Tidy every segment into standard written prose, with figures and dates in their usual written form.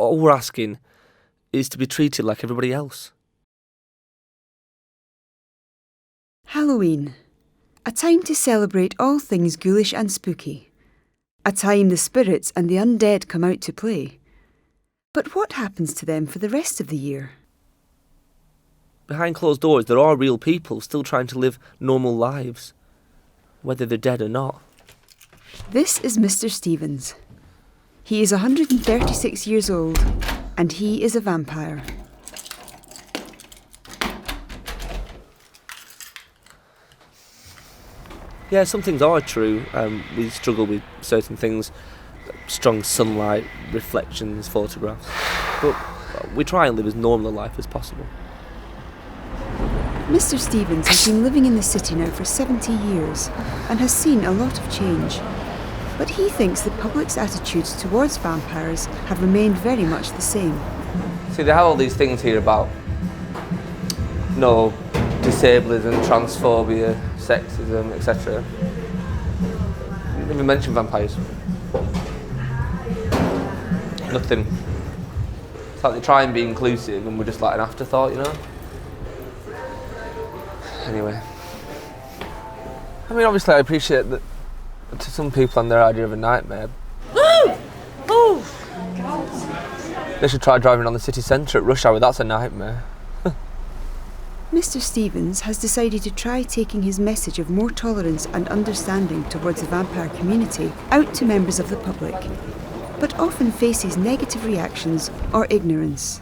All we're asking is to be treated like everybody else. Halloween. A time to celebrate all things ghoulish and spooky. A time the spirits and the undead come out to play. But what happens to them for the rest of the year? Behind closed doors, there are real people still trying to live normal lives, whether they're dead or not. This is Mr. Steves. He is 136 years old, and he is a vampire. Yeah, some things are true. We struggle with certain things, strong sunlight, reflections, photographs. But we try and live as normal a life as possible. Mr. Steves has been living in the city now for 70 years and has seen a lot of change. But he thinks the public's attitudes towards vampires have remained very much the same. See, they have all these things here about disablism, transphobia, sexism, etc. You never mention vampires. Nothing. It's like they try and be inclusive and we're just like an afterthought, you know? Anyway. I mean, obviously I appreciate that to some people and their idea of a nightmare. They should try driving around the city centre at rush hour, that's a nightmare. Mr. Steves has decided to try taking his message of more tolerance and understanding towards the vampire community out to members of the public, but often faces negative reactions or ignorance.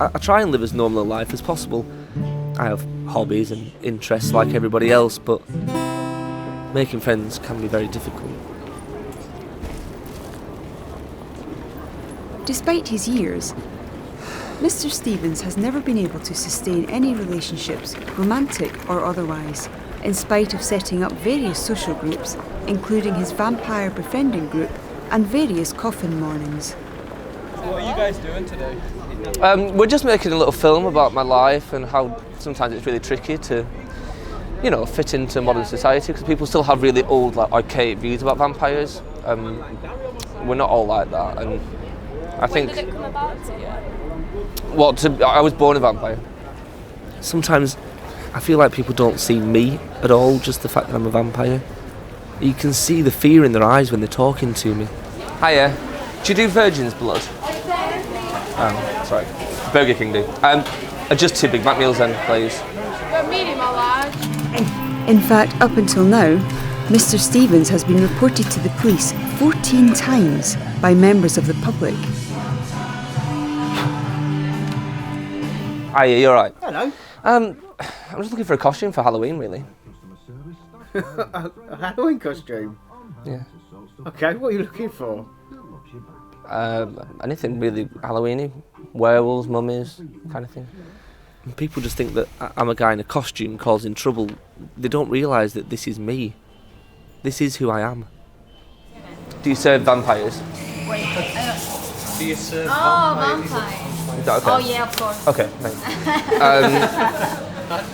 I try and live as normal a life as possible. I have hobbies and interests like everybody else, but making friends can be very difficult. Despite his years, Mr. Steves has never been able to sustain any relationships, romantic or otherwise, in spite of setting up various social groups, including his vampire befriending group and various coffin mornings. What are you guys doing today? We're just making a little film about my life and how sometimes it's really tricky to, fit into modern society because people still have really old, archaic views about vampires. We're not all like that, and I think. When did it come about to you? I was born a vampire. Sometimes I feel like people don't see me at all, just the fact that I'm a vampire. You can see the fear in their eyes when they're talking to me. Hiya, do you do Virgin's Blood? Sorry, Burger King do. Just 2 Big Mac meals then, please. Medium or large? In fact, up until now, Mr. Steves has been reported to the police 14 times by members of the public. Hiya, you alright? Hello. I'm just looking for a costume for Halloween, really. A Halloween costume? Yeah. Okay, what are you looking for? Anything really Halloween-y. Werewolves, mummies, kind of thing. People just think that I'm a guy in a costume causing trouble. They don't realise that this is me. This is who I am. Do you serve vampires? Wait, Do you serve vampires. Is that okay? Oh yeah, of course. Okay, thanks.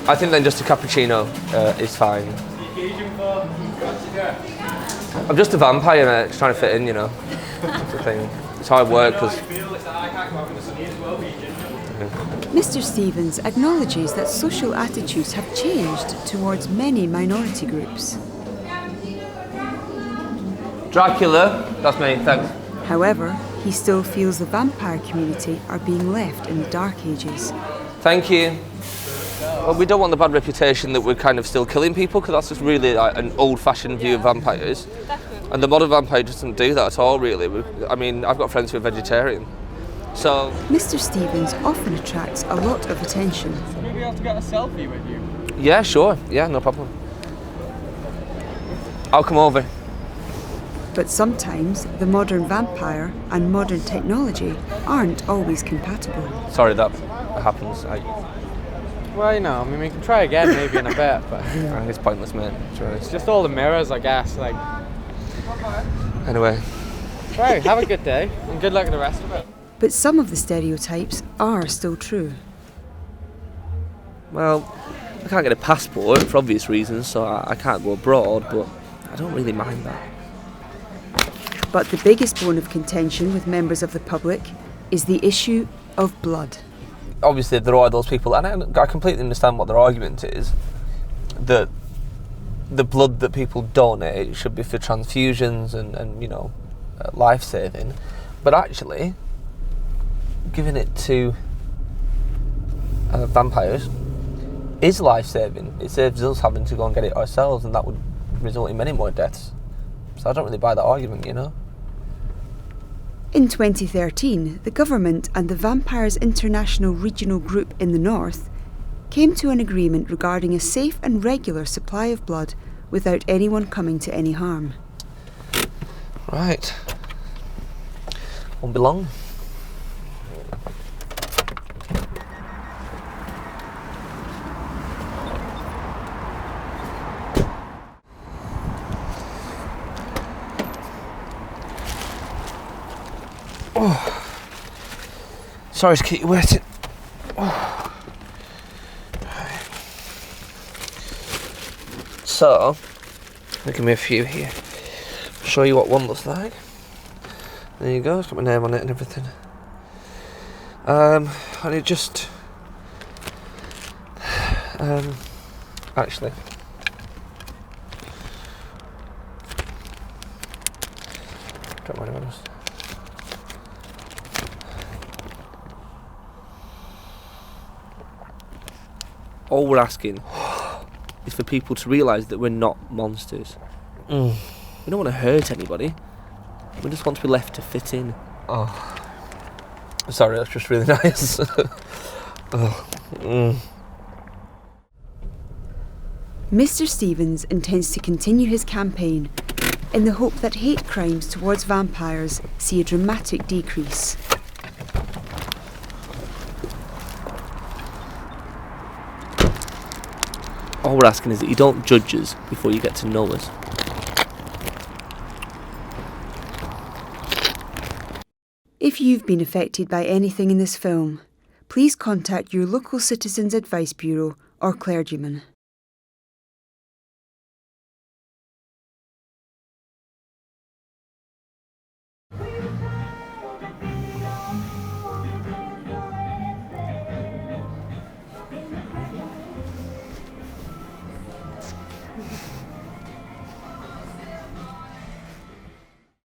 I think then just a cappuccino is fine. I'm just a vampire, mate, just trying to fit in, That's the thing. It's how I work, because... Mr. Steves acknowledges that social attitudes have changed towards many minority groups. Dracula, that's me, thanks. However, he still feels the vampire community are being left in the Dark Ages. Thank you. Well, we don't want the bad reputation that we're kind of still killing people, because that's just really an old-fashioned view of vampires. And the modern vampire doesn't do that at all, really. I've got friends who are vegetarian. So... Mr. Steves often attracts a lot of attention. Would we be able to get a selfie with you? Yeah, sure. Yeah, no problem. I'll come over. But sometimes the modern vampire and modern technology aren't always compatible. Sorry, that happens. Well, we can try again maybe in a bit, but It's pointless, mate. it's just all the mirrors, I guess. Anyway. Right, have a good day, and good luck with the rest of it. But some of the stereotypes are still true. Well, I can't get a passport for obvious reasons, so I can't go abroad, but I don't really mind that. But the biggest bone of contention with members of the public is the issue of blood. Obviously, there are those people, and I completely understand what their argument is, that the blood that people donate should be for transfusions and you know, life-saving. But actually, giving it to vampires is life-saving. It saves us having to go and get it ourselves, and that would result in many more deaths. So I don't really buy that argument, you know. In 2013, the government and the Vampires International Regional Group in the north came to an agreement regarding a safe and regular supply of blood without anyone coming to any harm. Right. Won't be long. Oh. Sorry to keep you waiting. Oh. So, give me a few here. Show you what one looks like. There you go, it's got my name on it and everything. And it just... actually... Don't mind if I just... All we're asking is for people to realise that we're not monsters. We don't want to hurt anybody. We just want to be left to fit in. Oh. Sorry, that's just really nice. Mr. Steves intends to continue his campaign in the hope that hate crimes towards vampires see a dramatic decrease. All we're asking is that you don't judge us before you get to know us. If you've been affected by anything in this film, please contact your local Citizens Advice Bureau or clergyman.